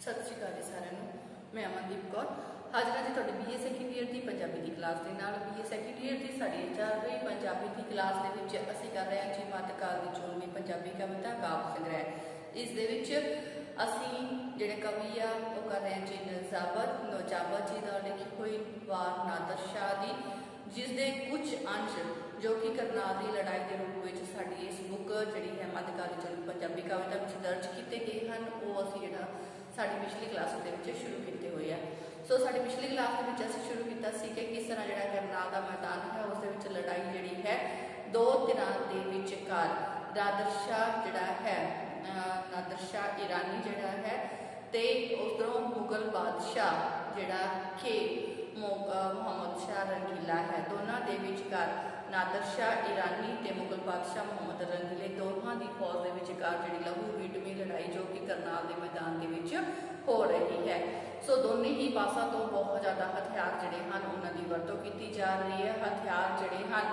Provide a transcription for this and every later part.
सत श्री अकाल जी सारिਆਂ ਨੂੰ। मैं अमनदीप कौर हाजिर जी तुहाडी BA सैकेंड ईयर की पंजाबी की क्लास के नाल। BA सैकेंड ईयर की साड़ी चल रही पंजाबी की क्लास के विच असीं कर रहे हैं जी मध्यकाल की 14वीं पंजाबी कविता काव्य संग्रह। इस दे विच असीं जिहड़े कवि आ वो कर रहे हैं जी नौजाबत जी का लिखी हुई वार नादर शाह दी, जिस दे कुछ अंश जो कि करनाल की लड़ाई के रूप में साड़ी इस बुक जी है मध्यकाल की 14वीं पंजाबी कविता में दर्ज किए गए हैं। वो असीं जिहड़ा साडी पिछली क्लास के शुरू किए हुए हैं। सो साडी पिछली क्लास के असीं शुरू किया कि किस तरह जिहड़ा करनाल का मैदान है उस लड़ाई जिहड़ी है दो धिरां दे विचकार नादर शाह जिहड़ा है नादर शाह ईरानी जिहड़ा है ते उधरों मुगल बादशाह जिहड़ा कि मुहम्मद शाह रंगीला है, दोनों के विचकार नादर शाह ईरानी ते मुगल बादशाह मुहम्मद रंगीले दोनों की फौज के विचकार जी लहू मीटमी लड़ाई जो कि करनाल के मैदान के हो रही है। सो दोनों ही पासा तो बहुत ज़्यादा हथियार जोड़े हैं उन्होंने वरतों की जा रही है। हथियार जोड़े हैं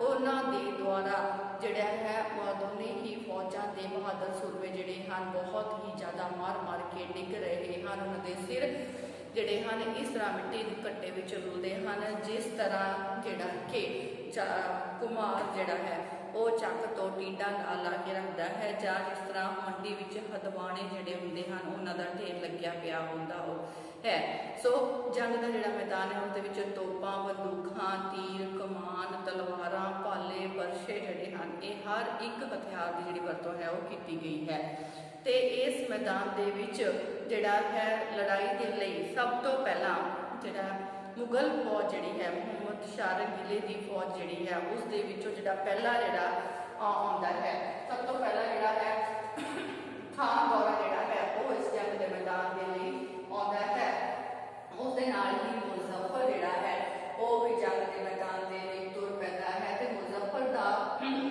उन्होंने द्वारा जोड़ा है दोनों ही फौजा के बहादुर सूरमे जोड़े हैं बहुत ही ज़्यादा मार मार के डिग रहे हैं। उन्होंने सिर जोड़े हैं इस तरह मिट्टी के कट्टे में रुलते हैं जिस तरह जोड़ा कि कुमार जोड़ा है वो चक तो टीडा नाल ला के रखता है, जां जिस तरह मंडी में हदवाने जोड़े होंगे हैं उन्होंने ढेर लग्या पिया होंदा है। सो जंग का जोड़ा मैदान है उसके तोपां बंदूकां तीर कमान तलवारां भाले बरछे जोड़े हैं ये हर एक हथियार की जी वरतों है वो की गई है। तो इस मैदान के जोड़ा है लड़ाई के लिए सब तो पहला जोड़ा मुगल फौज जी है मुहम्मद शाह रंगीले की फौज जी है उसके जो पहला जोड़ा आता है सब तो पहला जोड़ा है खान दौरा जोड़ा है वो इस जंग के मैदान के लिए आता है। उसके नाल ही मुजफ्फर जोड़ा है वो भी जंग के मैदान के लिए तुर पैदा है। तो मुजफ्फर का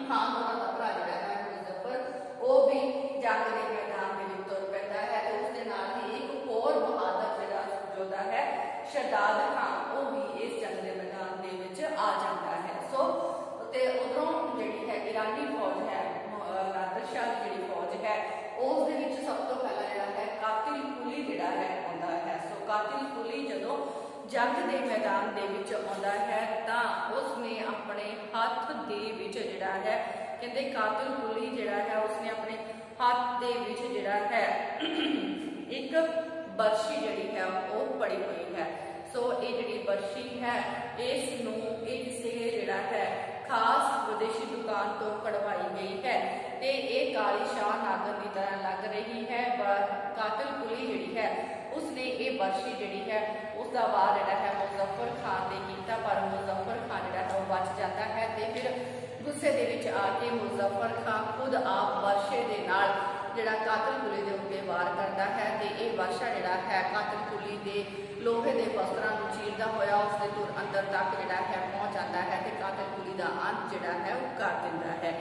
खान दौरा का भरा जोड़ा है मुजफ्फर वो भी जंग के मैदान के लिए तुर पैदा है। तो उसके नाल ही एक और बहादुर जोधा है शहजाद खान वो भी इस जंग के मैदान के आ जाता है। सो उधरों जी है ईरानी फौज है नादर शाह की जी फौज है उस सब तो पहला जोड़ा है कातिल कुली जोड़ा है आता है। सो कातिल कुली जो जंग के मैदान के आता है तो उसने अपने हाथ के जोड़ा है कहते कातिल कुली जोड़ा है उसने अपने हाथ के जोड़ा है एक बरछी जी है वो पड़ी हुई है। सो ये जी बरछी है इसनू किसी जोड़ा है खास विदेशी दुकान तो कढ़वाई गई है। तो ये काली शाह नागर की तरह लग रही है। कातिल कुली जी है उसने ये बरछी जी है उसका वार जोड़ा है मुजफ्फर खान ने किया पर मुजफ्फर खान जोड़ा है वो बच जाता है। तो फिर गुस्से के आके मुजफ्फर खान खुद आप बरछे के नाल जोड़ा कातिल कुली के उत्ते वार करता है। तो ये बरछा जोड़ा है कातिल कुली के लोहे के वस्त्रों को चीरता हुआ उसके तुर अंदर तक जोड़ा है पहुँच जाता है। तो कातिल कुली का अंत जोड़ा है वो कर दिता है।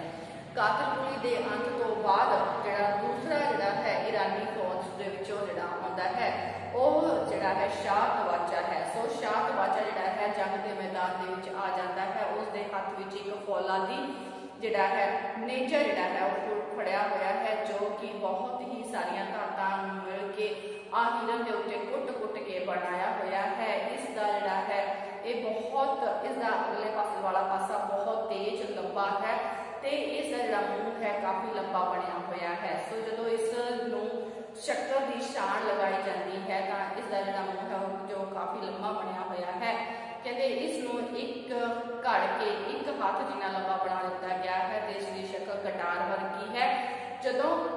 कातिल कुली के अंत तो बाद जोड़ा दूसरा जोड़ा है ईरानी फौज के जोड़ा आता है वो जोड़ा है शाह तवाचा है। सो शाह तवाचा जोड़ा है जंग के मैदान के आ जाता है उसके हाथ में एक फौलादी जोड़ा है नेजा जोड़ा है वो फड़िया हुआ है जो कि बहुत ही सारिया धातां मिल के हिरन के उत्ते कुट कुट के बनाया हुआ है। इसका जोड़ा है ये बहुत इसका अगले पासे वाला पासा बहुत तेज लंबा है। तो इसका जोड़ा मुंह है काफ़ी लंबा बनया हुआ है। सो जो इसनू शक्कर की शान लगाई जाती है तो इसका जोड़ा मुंह है जो काफ़ी लंबा बनया हुआ है। कहते इसनू एक घड़ के एक हाथ जिन्ना लंबा बना दिता गया है। तो इसकी शक्ल कटार वर्गी है। जो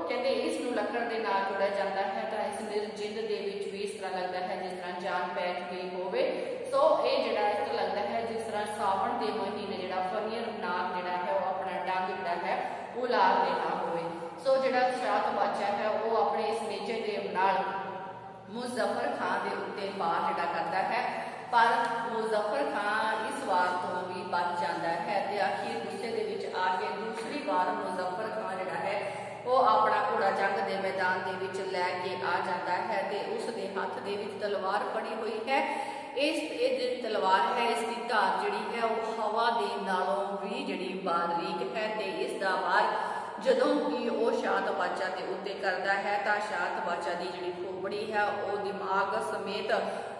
कहते इसनू लकड़ के नाल जोड़ा जाता है तो इस जिंद के भी इस तरह लगता है जिस तरह जान बैठ गई होवे। सो ये जोड़ा इस तरह लगता है जिस तरह सावन के महीने जोड़ा फनियर नाग जोड़ा है वो अपना डंग जोड़ा है वो ला लेना होवे। सो जोड़ा शाह तवाचा है वो अपने इस नेजे के नाल मुजफ्फर खान के उत्ते वार जोड़ा करता है पर मुजफ्फर खान इस वार तो भी बच जाता है। तो आखिर गुस्से के आके दूसरी बार मुजफ्फर खान जोड़ा है वो अपना घोड़ा जंग के मैदान के लैके आ जाता है। तो उसके हाथ के तलवार पड़ी हुई है। इस तलवार है इसकी धार जी है वो हवा के नालों भी जी बारीक है। तो इसका वार ਜਦੋਂ ਕਿ ਉਹ ਸ਼ਾਹ ਤਵਾਚਾ ਦੇ ਉੱਤੇ ਕਰਦਾ ਹੈ ਤਾਂ ਸ਼ਾਹ ਤਵਾਚਾ ਦੀ ਜਿਹੜੀ ਖੋਪੜੀ ਹੈ ਉਹ ਦਿਮਾਗ ਸਮੇਤ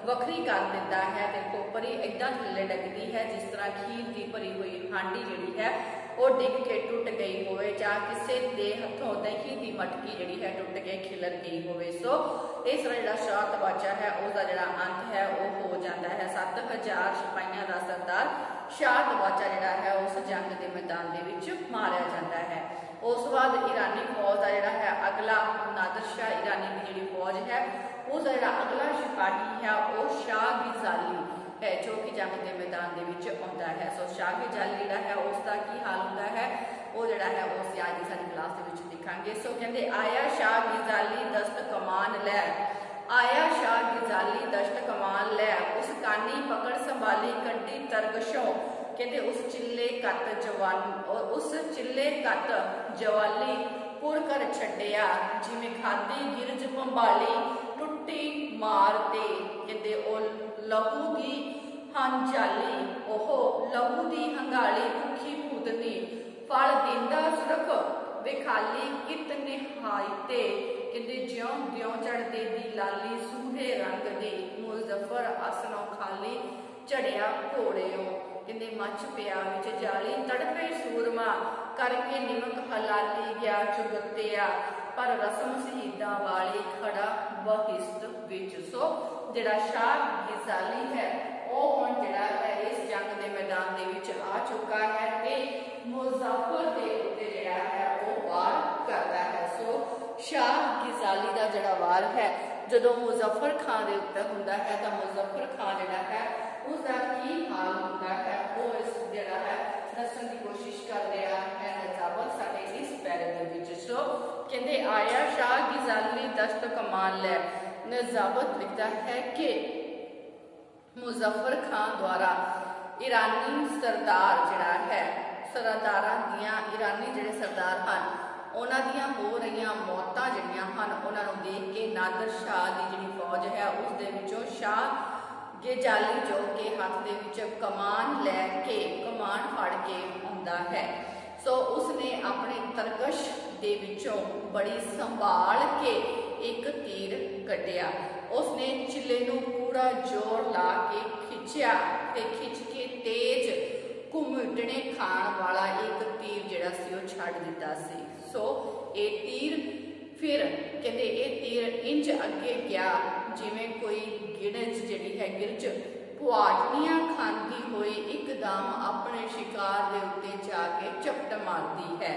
ਵੱਖਰੀ ਕਰ ਦਿੰਦਾ ਹੈ ਤੇ ਖੋਪੜੀ ਏਦਾਂ ਥੱਲੇ ਡਿੱਗਦੀ ਹੈ ਜਿਸ ਤਰ੍ਹਾਂ ਖੀਰ ਦੀ ਭਰੀ ਹੋਈ ਹਾਂਡੀ ਜਿਹੜੀ ਹੈ ਉਹ ਡਿੱਗ ਕੇ ਟੁੱਟ ਗਈ ਹੋਵੇ ਜਾਂ ਕਿਸੇ ਦੇ ਹੱਥੋਂ ਦਹੀਂ ਦੀ ਮਟਕੀ ਜਿਹੜੀ ਹੈ ਟੁੱਟ ਕੇ ਖਿਲਰ ਗਈ ਹੋਵੇ। ਸੋ ਇਸ ਤਰ੍ਹਾਂ ਜਿਹੜਾ ਸ਼ਾਹ ਤਵਾਚਾ ਹੈ ਉਸਦਾ ਜਿਹੜਾ ਅੰਤ ਹੈ ਉਹ ਹੋ ਜਾਂਦਾ ਹੈ। 7000 ਸਿਪਾਹੀਆਂ ਦਾ ਸਰਦਾਰ ਸ਼ਾਹ ਤਵਾਚਾ ਜਿਹੜਾ ਹੈ ਉਸ ਜੰਗ ਦੇ ਮੈਦਾਨ ਦੇ ਵਿੱਚ ਮਾਰਿਆ ਜਾਂਦਾ ਹੈ। ਉਸ ਤੋਂ ਬਾਅਦ ਈਰਾਨੀ ਫੌਜ ਦਾ ਜਿਹੜਾ ਹੈ ਅਗਲਾ ਨਾਦਰ ਸ਼ਾਹ ਈਰਾਨੀ ਦੀ ਜਿਹੜੀ ਫੌਜ ਹੈ उसका जो अगला सिपाही है वो शाह गिजाली है जो कि जंग के मैदान के विच आता है। सो शाह गिजाली जो है उसका की हाल होता है वो जोड़ा है वो असीं अज दी साडी क्लास के विच दिखांगे। सो कहते आया शाह गिजाली दस्त कमान लै, आया शाह गिजाली दस्त कमान लै, उस कानी पकड़ संभाली कंडी तरगशों, कहते उस चिल्ले कत जवान उस चिल्ले कत जवाली पुर कर छड्डिया, जिवें खादी गिरज भंबाली टुट्टी मार ते, कहते ओ लहू दी हंजाली ओह लहू दी हंगाली भुखी भूतनी फल दिंदा सुरख विखाली कित निहायते, कहते ज्यों ज्यों चढ़दे दी लाली सूहे रंग दी मुजफ्फर आसनों खाली चढ़िया घोड़ेओ, कहते मच पिया विच जाली तड़पे सूरमा करके निमक हलाली गया चुगत्या पर रसम शहीदा वाली खड़ा बहिस्त विच। सो जिहड़ा शाह गिजाली है वो हुण जिहड़ा है इस जंग के मैदान दे विच आ चुका है ते मुजफ्फर दे उत्ते जिहड़ा है वो वार करता है। सो शाह गिजाली दा जिहड़ा वार है जदों मुजफ्फर खान दे उत्ते हुंदा है तां मुजफ्फर खान जिहड़ा है उसका की हाल होता है वो इस जिहड़ा है दस्सण की कोशिश कर रहा है नजाबत साडे इस पैरे दे विच। सो कहते आया शाह गिजाली दस्त कमान लै, नजाबत लिखता है कि मुजफ्फर खान द्वारा ईरानी सरदार जिहड़ा है सरदारां दियां ईरानी जिहड़े सरदार हन उन्हां दियां हो रहीआं मौतां जिहड़ियां हन उन्हां नूं देख के नादर शाह दी जिहड़ी फौज है उस दे विचों शाह गिजाली जो के हाथ दे विच कमान लैके कमान फड़ के आउंदा है। सो उसने अपने तरकश दे विचों बड़ी संभाल के एक तीर कढ़िया, उसने चिल्ले नूं पूरा जोर ला के खिंचिया ते खिंच के तेज घुमटने खाण वाला एक तीर जिहड़ा सी ओह छड्ड दित्ता सी। सो ये तीर फिर कहते ये तीर इंज अगे गया जिवें कोई गिरज जिहड़ी है गिरज पुआटनियां खांदी हुई एकदम अपने शिकार दे उत्ते जाके झपट मारती है।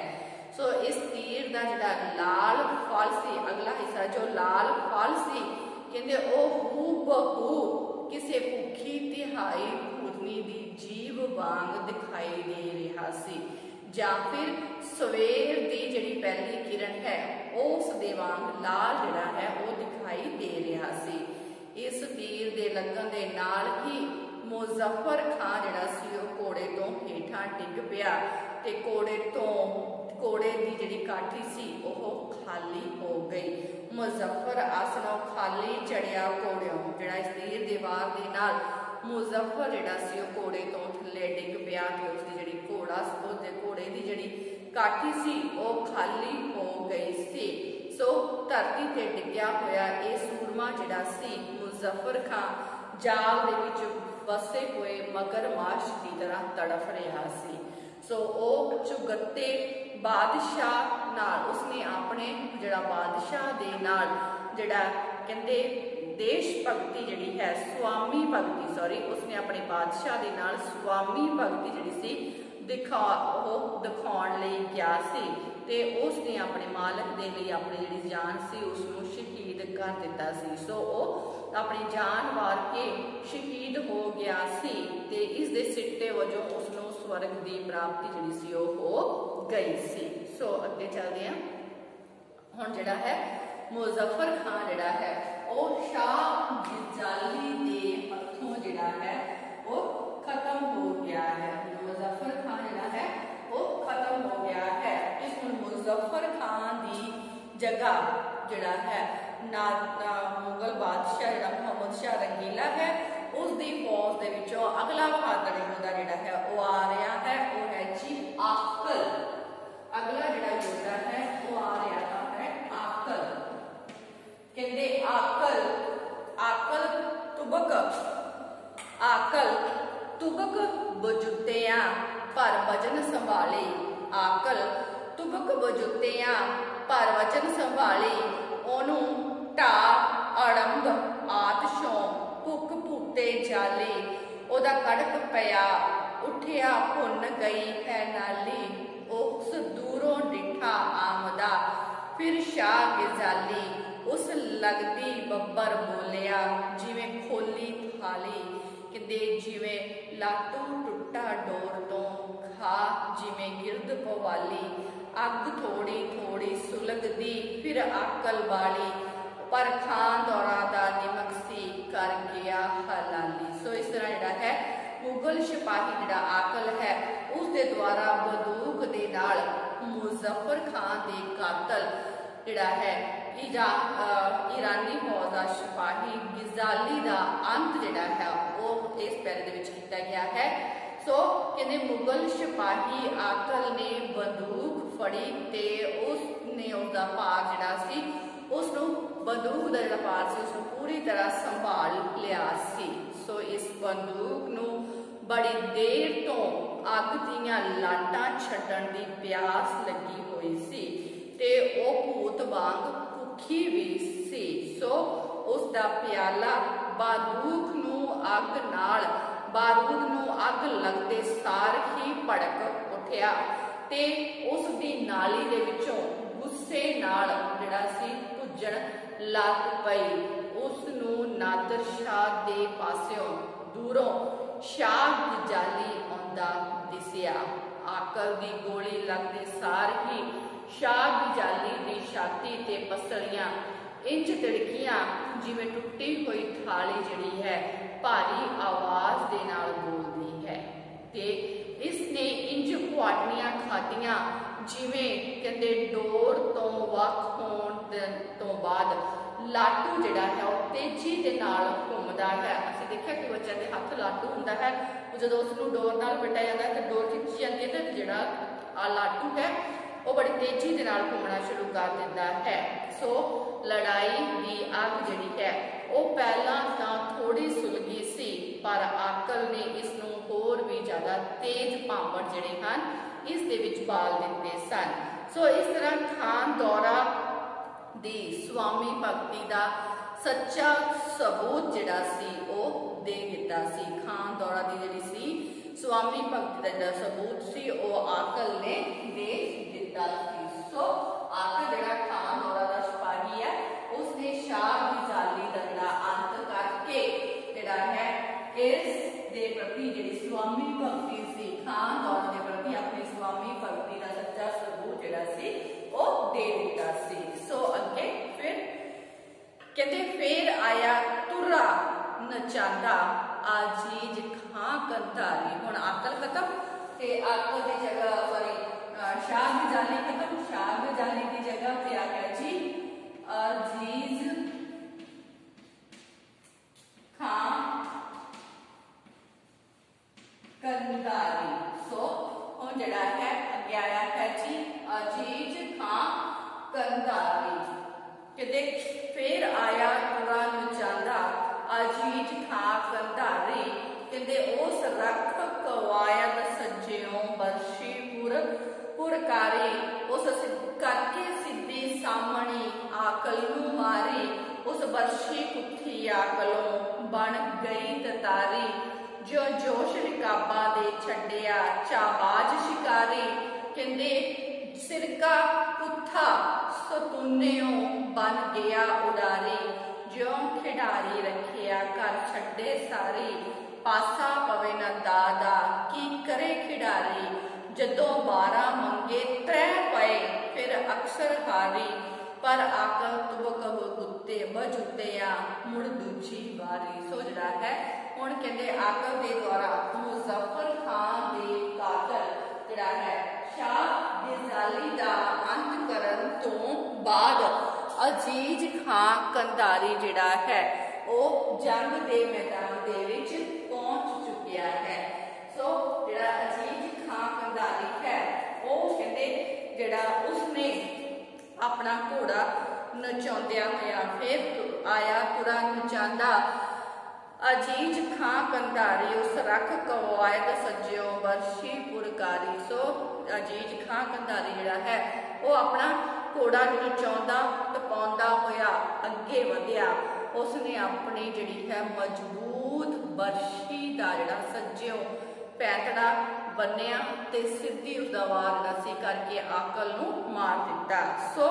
सो इस तीर का जिहड़ा लाल फल सी अगला हिस्सा जो लाल फल सी कहते ओ हू बहू किसी भुखी तिहाई भूतनी दी जीव वांग दिखाई दे रहा सी, जां फिर सवेर दी जिहड़ी पहली किरण है उस दे वांग लाल जिहड़ा है वो दिखाई दे रहा सी। इस तीर दे लगन दे नाल ही मुजफ्फर खान जिहड़ा सी वो घोड़े तो हेठां डिग पिया ते घोड़े दी जिहड़ी काठी सी वो खाली हो गई। मुजफ्फर आसनों खाली चढ़िया घोड़ियों, जिहड़ा इस तीर दे वार दे नाल मुजफ्फर जिहड़ा सी वो घोड़े तो थल्ले डिग पिया ते उसदी जिहड़ी घोड़े दी जिहड़ी काठी सी वो खाली हो गई सी। सो धरती ते डिग्या होया ये सूरमा जिहड़ा सी मुजफ्फर खान जाल दे विच फसे हुए मगरमच्छ की तरह तड़फ रहा सी। सो वो चुगत्ते बादशाह नाल उसने अपने जिहड़ा बादशाह दे नाल जिहड़ा कहंदे देश भगती जिहड़ी है स्वामी भगती उसने अपने बादशाह दे नाल स्वामी भगती जिहड़ी सी दिखाउण लई गया सी ते उसने अपने मालक दे लई अपनी जिहड़ी जान सी उसनूं शहीद कर दिता सी। सो वो अपनी जान वार के शहीद हो गया सी ते इस दे सिट्टे वजों उसनूं स्वर्ग की प्राप्ति जिहड़ी सी वो हो गई सी। सो अगे चलदे हां हुण जिहड़ा है मुजफ्फर खान जिहड़ा है वो शाह गिजाली दे हथों जिहड़ा है वो खत्म हो गया है। मुजफ्फर खान जिहड़ा है वो खत्म हो गया है। इस मुजफ्फर खान की जगह जिहड़ा है मुगल बादशाह जिहड़ा मुहम्मद शाह रंगीला है उसकी फौज दे विचों अगला बहादुर योद्धा जिहड़ा है वो आ रहा है वो है जी आकल। अगला जिहड़ा योद्धा तुबक बजुत्तियां पर वचन संभाली, ओनू ढा अड़ंब आतशों भुख भूते जाली, ओदा कड़क पया उठिया भुन गई है नाली, उस दूरों डिठा आमदा फिर शाह गजाली, उस लगदी बब्बर बोलिया जिवें खोली थाली, कहते जिवें लाटू टुटा डोर तो खा जिवें गिरद पवाली, अग थोड़ी थोड़ी सुलगदी फिर आकल वाली, पर खान दौरा दा निमक सी कर गया हलाली। सो इस तरह जिहड़ा है मुगल सिपाही जिहड़ा आकल है उसके द्वारा बंदूक दे नाल मुजफ्फर खान दे कातल जिहड़ा है ईरानी फौज का सिपाही गजाली का अंत जिहड़ा है वो इस पैरे दे विच कीता गया है। सो कहते मुगल सिपाही आकल ने बंदूक फड़ी ते उसने उसका भार जिहड़ा सी उसनू बंदूक का जिहड़ा भार सी उसनू पूरी तरह संभाल लिया सी। सो इस बंदूक नू बड़ी देर तो अग दीयां लाटां छड्डण दी प्यास लगी हुई सी ते ओ भूत वांग भुखी भी सी। सो उसका प्याला बारूद नू अग लगते सार ही भड़क उठिया ते उसकी नाली दे विचों गुस्से नाल जिहड़ा सी भुजण लग पई। उसनू नादर शाह दे पासियों दूरों शाह गजाली आउंदा दिसिया। आकल दी गोली लगते सार ही शाह गजाली दी छाती ते पसलियां इंज तिड़कियां जिवें टुटी हुई थाली जिहड़ी है भारी आवाज दे नाल बोलदी है ते इसने इंज कुआटनियां खादियां जिवें कहते डोर तो वख होण तो बाद लाटू जिहड़ा है वो तेजी दे नाल घुमदा है। असीं देखिया कि बच्चों के हत्थ लाटू हुंदा है जदों उसनूं डोर नाल वड्डिया जांदा है ते डोर खिंची जांदी है ते जिहड़ा लाटू है वो बड़ी तेजी दे नाल घूमना शुरू कर दिंदा है। सो लड़ाई की अग जिहड़ी है वो पहला तां थोड़ी सुलगी सी पर आकल ने इसनूं होर भी ज़्यादा तेज भांवड़ जिहड़े हन इस दे विच बाल दिते सन। सो इस तरह खान दौरा दी स्वामी भगती का सच्चा सबूत जिहड़ा सी वो दे दिता सी। खान दौरा की जिहड़ी सी स्वामी भगती का जिहड़ा सबूत सी वो आकल ने दे दिता सी। सो आकल जिहड़ा खान दौरा का सिपाही है उसने शाह गजाली का जिहड़ा अंत करके जिहड़ा है इस दे प्रति जिहड़ी स्वामी भगती सी खान दौरा के प्रति अपनी स्वामी भगती का सच्चा सबूत जिहड़ा सी वो दे दिता सी। सो अगे फिर कहते फिर आया तुरा नचांदा आजीज खां कंधारी। हुण आकल खत्म ते आकल की जगह सॉरी शाह गजाली खत्म, शाह गजाली की जगह पे आ गया जी अजीज खां कंधारी। सो हुण जिहड़ा है अगे आया है जी अजीज खां कंधारी। कहते फिर आया तुरा नचांदा अजीज खां कंधारी। कहते उस रख कवायद सज्जियों बरशी पुरकारी उस करके सीधी सामणी आकल नू मारी उस बरशी कुत्थी आकलों बन गई ततारी जो जोश रिकाबा दे छड्डिया चाबाज शिकारी। कहते सिरका कुत्था सतूनेओं बन गया उडारी ज्यों खिडारी रखिया कर छड्डे सारी पासा पवे न दादा की करे खिडारी जदों 12 मंगे 3 पए फिर अक्सर हारी पर आकल तुबक बजुत्तिया मुड़ दूजी बारी। सो जिहड़ा है हुण कहंदे आकल दे द्वारा मुजफ्फर खान दे कातल जिहड़ा है शाह गजाली दा अंत करन तो बाद अजीज खां कंधारी जिहड़ा है वो जंग दे मैदान दे विच पहुंच चुकिया है। सो जिहड़ा अजीज खां कंधारी है वो कहंदे जिहड़ा उसने अपना घोड़ा नचाउंदिया होया फिर आया तुरा नचांदा अजीज खां कंधारी उस रख कवायद सज्जियो वर्षी पुरकारी। सो अजीज खां कंधारी जिहड़ा है वो अपना घोड़ा नचाउंदा टपाउंदा होया अगे वधिया। उसने अपनी जिहड़ी है मजबूत बरछी दा जिहड़ा सज्जियो पैंतड़ा बन्निया ते सीधी उसदा वार जिहड़ा सी करके आकल नूं मार दिता। सो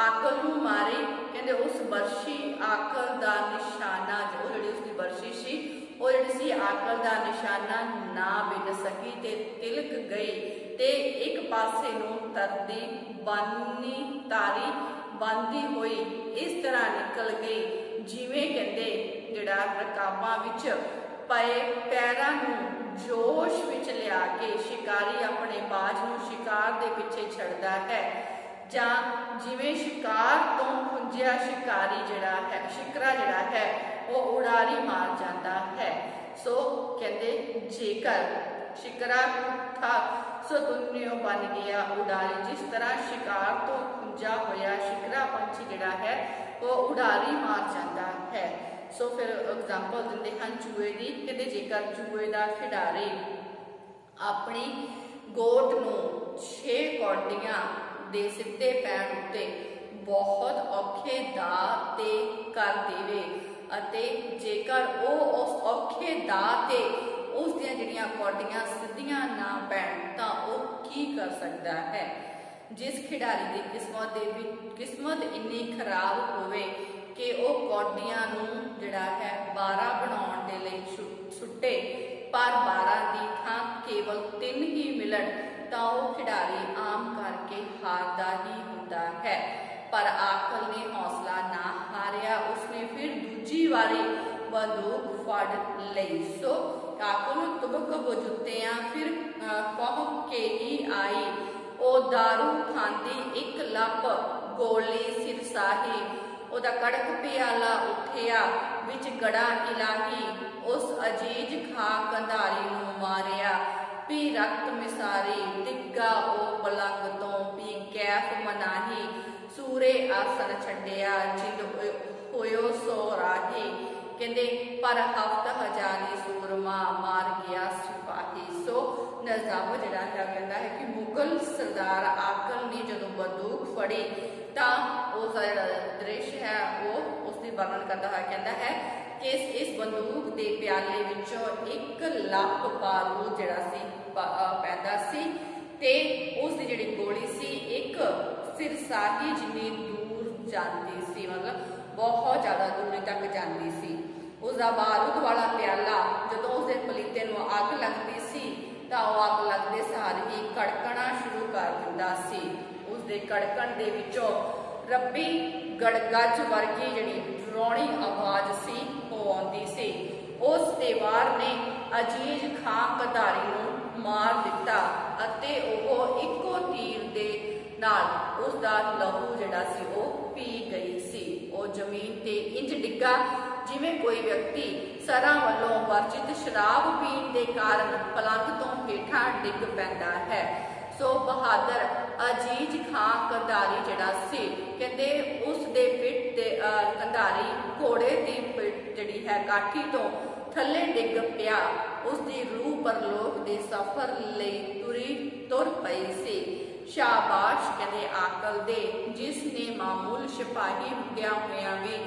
आकल नूं मारी कहंदे उस बरछी आकल दा निशाना जो जिहड़ी उसदी बरछी सी वो जिहड़ी सी आकल दा निशाना ना बिन सकी ते तिलक गई ते एक पासे नूं तरदी बानी तारी बांधी हुई इस तरह निकल गई जिवें कहंदे जिहड़ा रकाबां विच पए पैरां नूं जोश विच लिया के शिकारी अपने बाज नूं शिकार दे पिछे छड़दा है जां जिवें शिकार तो खुंजिया शिकारी जिहड़ा है शिकरा जिहड़ा है वो उड़ारी मार जाता है। सो कहंदे जेकर शिकरा था सो दुनिया बन गया उड़ारी। जिस तरह शिकार तो खुंजा होया शिकरा पंछी जिहड़ा है वो उड़ारी मार जाता है। सो फिर एग्जाम्पल दिंदे हैं चूहे की, कहते जेकर चूहे का खिडारी अपनी गोट नूं 6 कौडियां दे सिद्धे पैण उत्ते बहुत औखे दाव ते कर देवे अते जेकर वो उस औखे दाव ते उस दियां जिहड़ियां कौडियां सिद्धियां ना पैण तां वो की कर सकता है। जिस खिडारी की किस्मत इन्नी खराब होवे कि वो कौडियां नूं जिहड़ा है 12 बनाउण दे लई सुट्टे पर 12 की थां केवल 3 ही मिलन तां वो खिडारी आम करके हारदा ही हुंदा है। पर आकल ने हौसला ना हारिया, उसने फिर दूजी वारी बंदूक फड़ लई। सो आकल नूं तुबक वजुत्तियां फिर कह के ही आई ओ दारू खांदी एक लप गोली सिरसाही ओदा कड़क प्याला उठिया विच गड़ा इलाही उस अजीज खां कंधारी नूं मारिया पी रक्त मिसारी डिग्गा ओ पलंग तो पी कैफ मनाही सूरे आसन छड्डिया जिंद होयो सो राही। कहंदे पर हफ्त हजारी सूरमा मार गया सिपाही। सो नज़ाम जिहड़ा है कहंदा है कि मुगल सरदार आकल ने जदों बंदूक फड़ी तां उसदा जिहड़ा दृश्य है वो उसदी वर्णन करदा है। कहंदा है कि इस बंदूक के प्याले विचों एक लप बारूद जिहड़ा सी पैदा सी ते उसदी जिहड़ी गोली सी एक सिरसाही जिन्नी दूर जाती सी, मतलब बहुत ज़्यादा दूरी तक जाती सी। उसका बारूद वाला प्याला जदों उसके पलीते नूं अग लगती सी तां ओह अग लगदे सार ही कड़कना शुरू कर दिंदा सी। उसके कड़कण दे विचों रब्बी गड़गज वर्गी जिहड़ी डरावनी आवाज़ सी वो आउंदी सी। उस तेवार ने अजीज खां कंधारी नूं मार दिता अते ओह इक्को तीर दे नाल उसदा लहू जिहड़ा सी वो पी गई सी। वो जमीन ते इंज डिग्गा जिवें कोई व्यक्ति सरां वल्लों वर्जित शराब पीण दे कारण पलंग तो हेठां डिग पैंदा है। सो बहादुर अजीज खां कंधारी जिहड़ा सी कहंदे उस दे पिठ ते कंधारी घोड़े दी पिठ जिहड़ी है काठी तो थल्ले डिग पिया। उसकी रूह परलोक दे सफर लई तुर पई सी। शाबाश कहंदे आकल दे जिसने मामूल सिपाही हुंदियां होइयां भी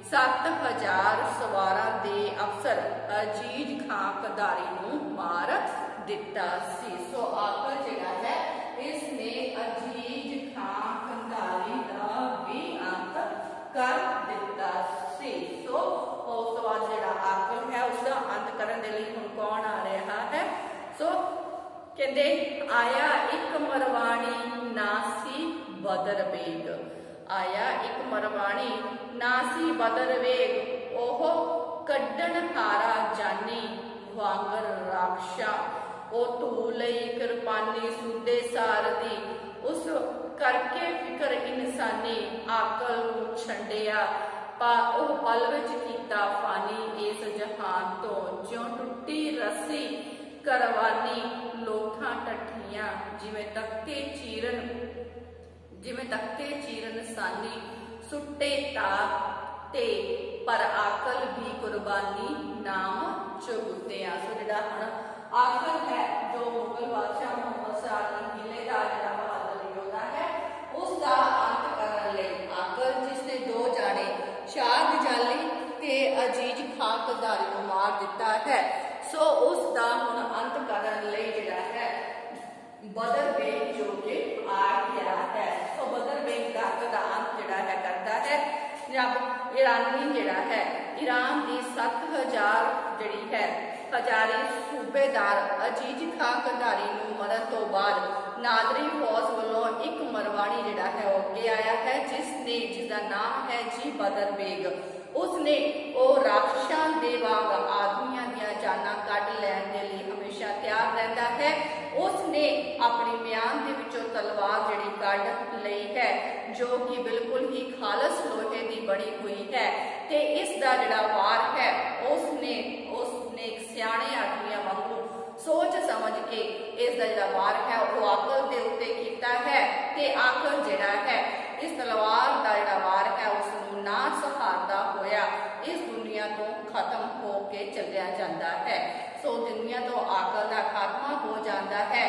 7000 सवारां दे अफसर अजीज खां कंधारी नूं मार दिता सी। सो आकल जिहड़ा है इसने अजीज खां कंधारी दा भी अंत कर दिता सी। सो उस तो बाद जिहड़ा आकल है उसका अंत करन दे लई हुण कौन आ रहा है। सो कहंदे आया एक मरवाणी नासी बदर बेग, आया एक मरवाणी नासी बदर बेग ओह कड्डण हारा जानी वांगर राक्षा ओ तू लई किरपानी सूदे सारदी उस करके फिकर इंसानी आकल नूं छंडिया ओह पल विच कीता फानी इस जहान तो ज्यों टुट्टी रस्सी करवानी लोथां टठियां जिवें तख्ते चीरन सानी सुट्टे ते पर आकल भी कुर्बानी नाम चुगतिया। सो जिहड़ा हुण आकल है जो मुगल बादशाह मुहम्मद सिराज किले का जिहड़ा बहादुर योद्धा है उसका अंत करने लई आकल जिसने 2 जाने चार गजाली ते अजीज खां कधारी को मार दिता है। सो उसका हुण अंत करने लई जिहड़ा है बदर बेग जो कि आ गया है। सो बदर बेग का अंत जिहड़ा है करता है जब ईरानी जिहड़ा है ईरान की 7000 जिहड़ी है हजारी सूबेदार अजीज खां कधारी नूं मरण तो बाद नादरी फौज वालों एक मरवाड़ी जिहड़ा है वो अगे आया है जिसका नाम है जी बदर बेग। उसने वो राक्षसां दे वांग आदमियां दियां जानां कढ लैण दे लई हमेशा तैयार रहता है। उसने अपनी म्यान दे विचों तलवार जिहड़ी कढ लई है जो कि बिल्कुल ही खालस लोहे की बनी हुई है ते इस दा जिहड़ा वार है उसने एक सियाणे आदमियां वांगू सोच समझ के इस दा जिहड़ा वार है वो आकल दे उत्ते कीता है ते आकल जिहड़ा है इस तलवार दा जिहड़ा वार है उसनूं ना सहारदा होया इस दुनिया तो खत्म हो के चलिया जाता है। सो दुनिया तो आकल का खात्मा हो जाता है।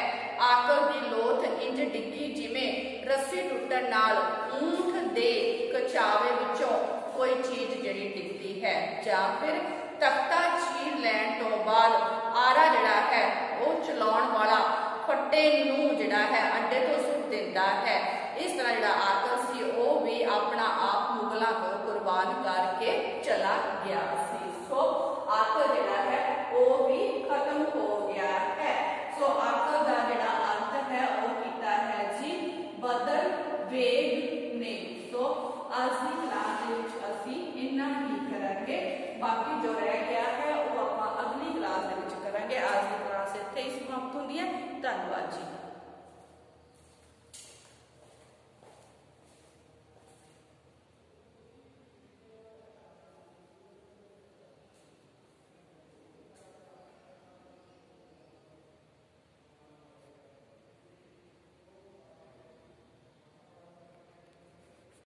आकल की लोथ इंज डिग्गी जिवें रस्सी टुटण नाल ऊंठ दे कचावे विचों कोई चीज जिहड़ी डिगदी है जां फिर तख्ता चीर लैण तो बाद आरा जिहड़ा है वो चलाउण वाला फट्टे नूं जिहड़ा है अंडे तो सुट दिंदा है। इस तरह जिहड़ा आकल सी वो भी अपना आप मुगलों को कुर्बान करके चला गया सी। सो आकल जिहड़ा है वो भी खत्म हो गया है। सो आकल दा जिहड़ा अंत है वो कीता है जी बदर बेग ने। सो आज की क्लास दे विच असीं इन्ना ही करांगे, बाकी जो रह गया है